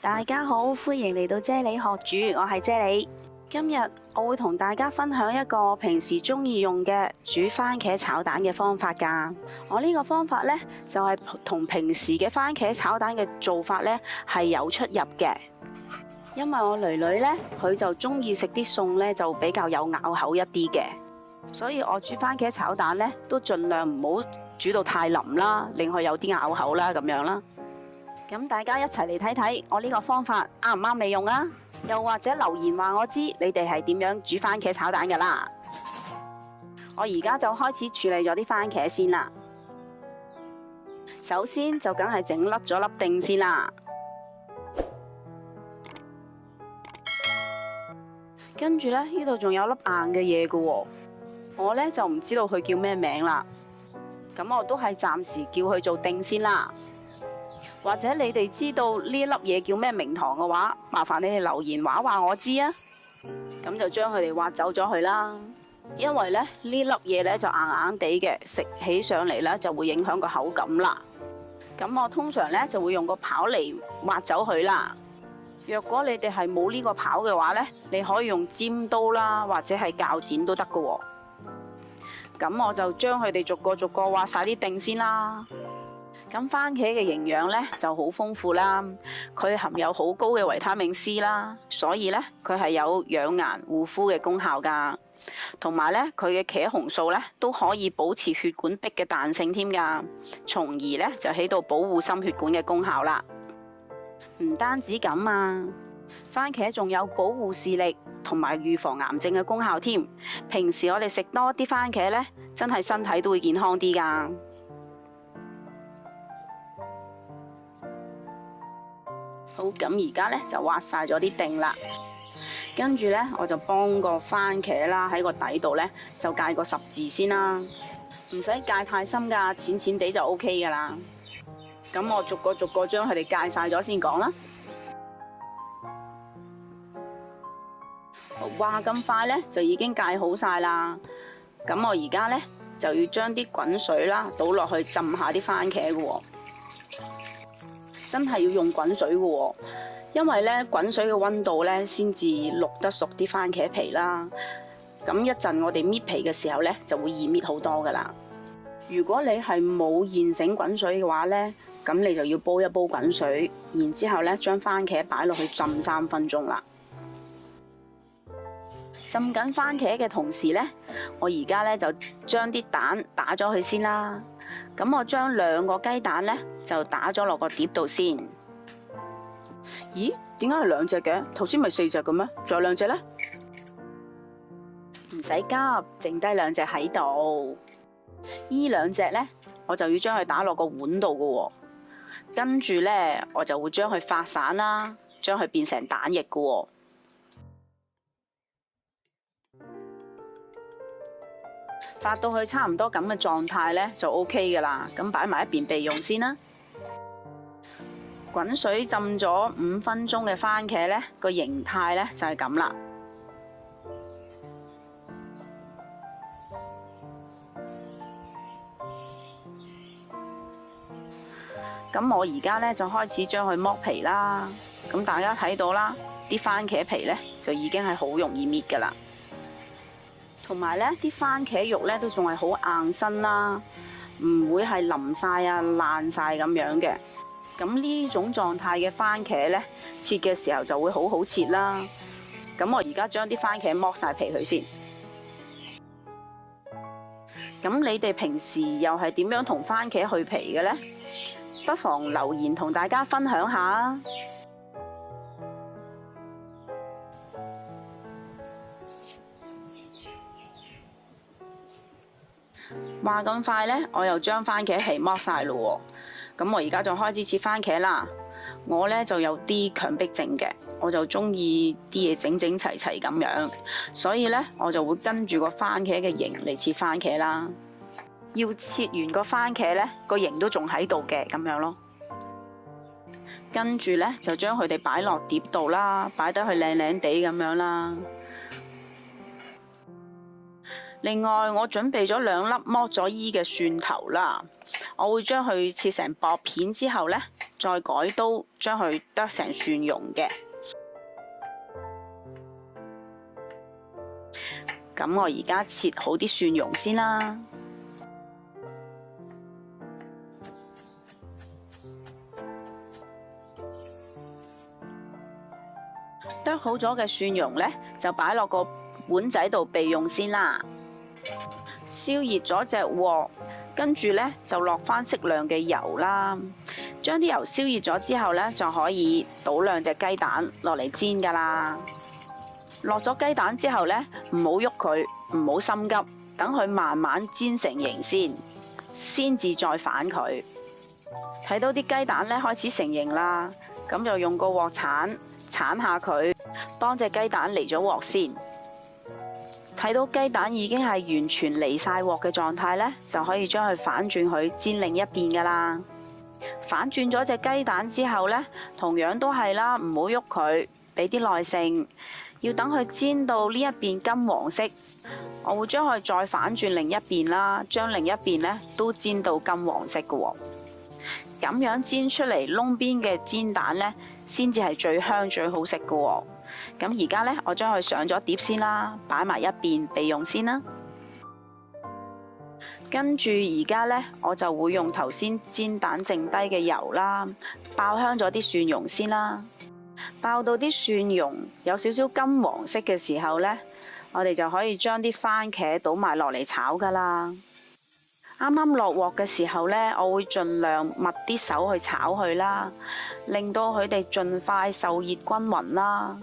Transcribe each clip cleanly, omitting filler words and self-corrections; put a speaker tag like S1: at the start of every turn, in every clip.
S1: 大家好，歡迎嚟到啫喱學煮，我係啫喱。今日我會同大家分享一個平時中意用嘅煮番茄炒蛋嘅方法㗎。我呢個方法呢，就係同平時嘅番茄炒蛋嘅做法呢係有出入嘅。因為我囡囡呢，佢就中意食啲餸呢就比較有咬口一啲嘅，所以我煮番茄炒蛋呢都盡量唔好煮到太腍啦，令佢有啲咬口啦咁樣啦。咁大家一齊嚟睇睇我呢個方法啱唔啱你用啊？又或者留言話我知你哋係點樣煮番茄炒蛋噶啦。我而家就開始處理咗啲番茄先啦。首先就梗係整甩咗粒丁先啦。跟住呢，呢度仲有粒硬嘅嘢噶喎，我呢就唔知道佢叫咩名啦。咁我都係暫時叫佢做丁先啦。或者你哋知道呢一粒嘢叫咩名堂嘅話，麻煩你哋留言話我知啊。咁就將佢哋挖走咗佢啦。因為咧呢粒嘢咧就硬硬地嘅，食起上嚟咧就會影響個口感啦。咁我通常咧就會用個刨嚟挖走佢啦。若果你哋係冇呢個刨嘅話咧，你可以用尖刀啦，或者係鉸剪都得㗎喎。咁我就將佢哋逐個挖晒啲丁先啦。咁番茄嘅營養咧就好豐富啦，佢含有好高嘅維他命 C 啦，所以咧佢係有養顏護膚嘅功效噶，同埋咧佢嘅茄紅素咧都可以保持血管壁嘅彈性添噶，從而咧就起到保護心血管嘅功效啦。唔單止咁啊，番茄仲有保護視力同埋預防癌症嘅功效添。平時我哋食多啲番茄咧，真係身體都會健康啲噶。好，咁而家咧就挖晒咗啲丁啦，跟住咧我就幫個番茄啦喺個底度咧就界個十字先啦，唔使界太深噶，淺淺地就 OK 噶啦。咁我逐個將佢哋界晒咗先講啦。哇，咁快咧就已經界好晒啦。咁我而家咧就要將啲滾水啦倒落去浸下啲番茄噶喎。真係要用滾水嘅喎，因為咧滾水嘅溫度咧先至淥得熟啲番茄皮啦。咁一陣我哋搣皮嘅時候咧就會易搣好多噶啦。如果你係冇現成滾水嘅話咧，咁你就要煲一煲滾水，然之後咧將番茄擺落去浸3分鐘啦。浸緊番茄嘅同時咧，我而家咧就將啲蛋打咗佢先啦。咁我將2個雞蛋咧就打咗落個碟度先。咦？點解係2隻嘅？頭先咪4隻嘅咩？仲有2隻咧？唔使急，剩低2隻喺度。依2隻咧，我就要將佢打落個碗度嘅喎。跟住咧，我就會將佢發散啦，將佢變成蛋液嘅喎。發到去差唔多咁嘅狀態咧就 OK 噶啦，咁擺埋一邊備用先啦。滾水浸咗5分鐘嘅番茄咧，個形態咧就係咁啦。咁我而家咧就開始將佢剝皮啦。咁大家睇到啦，啲番茄皮咧就已經係好容易搣噶啦。同埋咧，啲番茄肉咧都仲係好硬身啦，唔會係腍晒啊、爛晒咁樣嘅。咁呢種狀態嘅番茄咧，切嘅時候就會好好切啦。咁我而家將啲番茄剝晒皮佢先。咁你哋平時又係點樣同番茄去皮嘅呢？不妨留言同大家分享下。話咁快呢，我又將番茄皮剝晒咯喎。咁我而家就開始切番茄啦。我呢就有啲強迫症嘅，我就中意啲嘢整整齊齊咁樣，所以呢，我就會跟住個番茄嘅形嚟切番茄啦。要切完個番茄呢，個形都仲喺度嘅咁樣咯。跟住呢，就將佢哋擺落碟度啦，擺得佢靚靚地咁樣啦。另外，我準備咗2粒剝咗衣嘅蒜頭啦，我會將佢切成薄片之後呢，再改刀將佢剁成蒜蓉嘅。咁我而家切好啲蒜蓉先啦。剁好咗嘅蒜蓉呢，就擺落個碗仔度備用先啦。燒熱咗隻鑊，跟住呢就落返適量嘅油啦。將啲油燒熱咗之後呢，就可以倒2隻雞蛋落嚟煎噶啦。落咗雞蛋之後呢，唔好喐佢，唔好心急，等佢慢慢煎成型先至再反佢。睇到啲雞蛋呢開始成型啦，咁就用個鑊鏟下佢，當隻雞蛋離咗鑊先。睇到雞蛋已經係完全離晒鑊嘅狀態呢，就可以將佢反轉佢煎另一邊噶啦。反轉咗隻雞蛋之後呢，同樣都係啦，唔好喐佢，俾啲耐性，要等佢煎到呢一邊金黃色。我會將佢再反轉另一邊啦，將另一邊呢都煎到金黃色嘅喎。咁樣煎出嚟窿邊嘅煎蛋呢，先至係最香最好食嘅喎。咁而家呢，我將佢上咗碟先啦，擺埋一邊備用先啦。跟住而家呢，我就會用頭先煎蛋剩低嘅油啦，爆香咗啲蒜蓉先啦。爆到啲蒜蓉有少少金黃色嘅時候呢，我哋就可以將啲番茄倒埋落嚟炒噶啦。啱啱落鑊嘅時候呢，我會盡量密啲手去炒佢啦，令到佢哋盡快受熱均勻啦。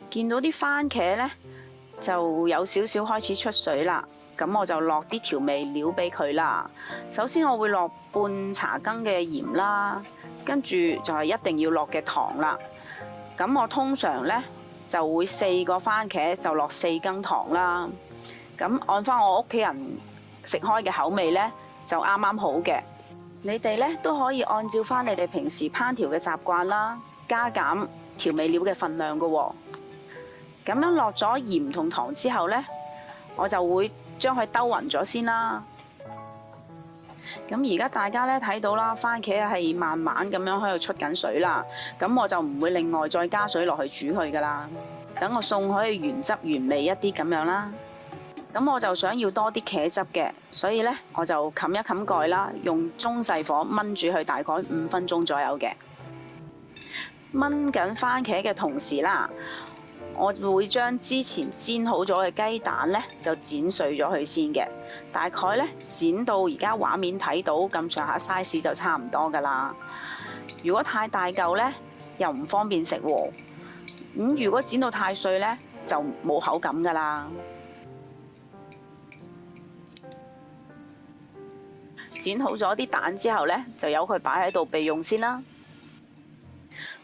S1: 見到啲番茄呢，就有少少開始出水啦，咁我就落啲調味料俾佢啦。首先我會落半茶羹嘅鹽啦，跟住就係一定要落嘅糖啦。咁我通常呢，就會4個番茄就落4羹糖啦。咁按翻我屋企人食開嘅口味呢，就啱啱好嘅。你哋呢，都可以按照翻你哋平時烹調嘅習慣啦，加減調味料嘅份量㗎喎。咁樣落咗鹽同糖之後呢，我就會將佢兜勻咗先啦。咁而家大家呢睇到啦，番茄係慢慢咁樣喺度出緊水啦。咁我就唔會另外再加水落去煮佢噶啦。等個餸可以原汁原味一啲咁樣啦。咁我就想要多啲茄汁嘅，所以呢，我就冚一冚蓋啦，用中細火燜住佢大概5分鐘左右嘅。燜緊番茄嘅同時啦，我會將之前煎好咗嘅雞蛋呢，就剪碎咗佢先嘅，大概呢，剪到而家畫面睇到咁上下 size 就差唔多噶啦。如果太大嚿呢，又唔方便食喎。如果剪到太碎呢，就冇口感噶啦。剪好咗啲蛋之後呢，就由佢擺喺度備用先啦。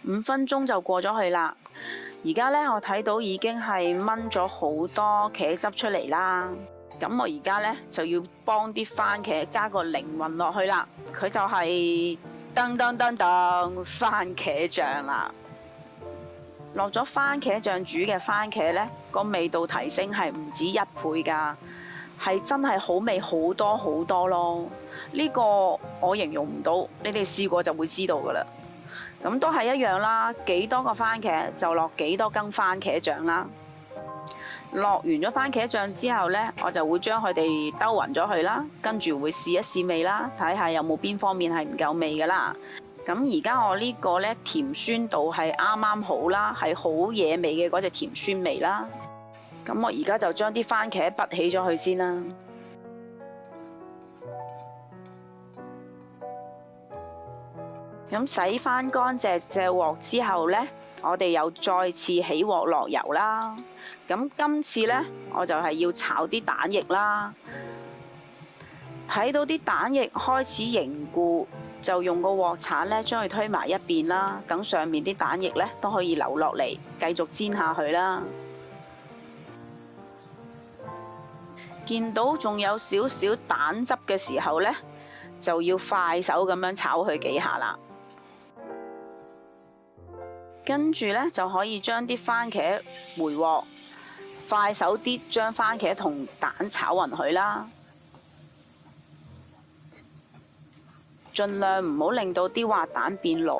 S1: 5分鐘就過咗去啦。而家呢，我睇到已經係燜咗好多茄汁出嚟啦。咁我而家呢，就要幫啲番茄加個靈魂落去啦。佢就係噔噔噔噔番茄醬啦。落咗番茄醬煮嘅番茄呢，個味道提升係唔止1倍㗎，係真係好味好多好多咯。呢個我形容唔到，你哋試過就會知道㗎啦。咁都係一樣啦，幾多個番茄就落幾多羹番茄醬啦。落完咗番茄醬之後呢，我就會將佢哋兜勻咗佢啦，跟住會試一試味啦，睇下有冇邊方面係唔夠味㗎啦。咁而家我呢個呢，甜酸度係啱啱好啦，係好惹味嘅嗰隻甜酸味啦。咁我而家就將啲番茄拔起咗佢先啦。咁洗翻乾淨隻鑊之後呢，我哋又再次起鑊落油啦。咁今次呢，我就係要炒啲蛋液啦。睇到啲蛋液開始凝固，就用個鑊鏟呢將佢推埋一邊啦，等上面啲蛋液呢都可以流落嚟，繼續煎下去啦。見到仲有少少蛋汁嘅時候呢，就要快手咁樣炒佢幾下啦。跟住呢，就可以將啲番茄回鑊，快手啲將番茄同蛋炒勻佢啦，盡量唔好令到啲滑蛋變老。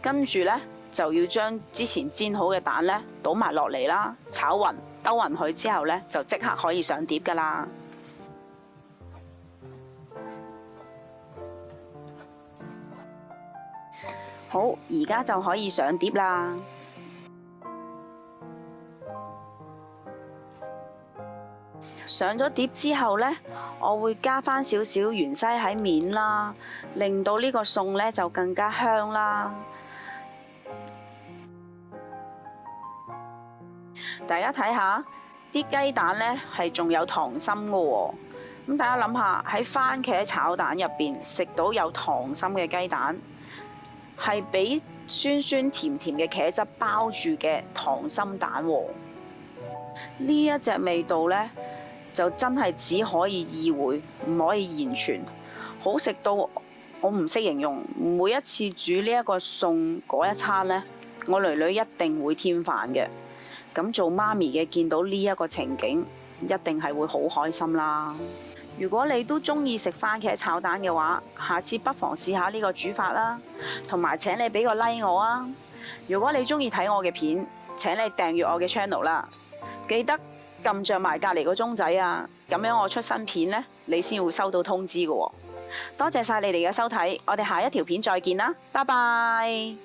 S1: 跟住呢，就要將之前煎好嘅蛋呢倒埋落嚟啦，炒勻兜勻佢之後呢，就即刻可以上碟噶啦。好，而家就可以上碟啦。上咗碟之後呢，我會加返少少芫茜喺面啦，令到呢個餸呢就更加香啦。大家睇下啲雞蛋呢係仲有溏心㗎喎，咁大家諗下喺番茄炒蛋入邊食到有溏心嘅雞蛋，係俾酸酸甜甜嘅茄汁包住嘅溏心蛋喎。呢一隻味道呢，就真係只可以意會，唔可以言傳，好食到我唔識形容。每一次煮呢一個餸嗰一餐呢，我囡囡一定會添飯嘅。咁做媽咪嘅見到呢一個情景，一定係會好開心啦。如果你都中意食番茄炒蛋嘅話，下次不妨試下呢個煮法啦，同埋請你俾個 like 我啊！如果你中意睇我嘅片，請你訂閱我嘅 channel 啦，記得撳着埋隔離個鐘仔啊，咁樣我出新片呢，你先會收到通知嘅喎。多謝晒你哋嘅收睇，我哋下一條片再見啦，拜拜。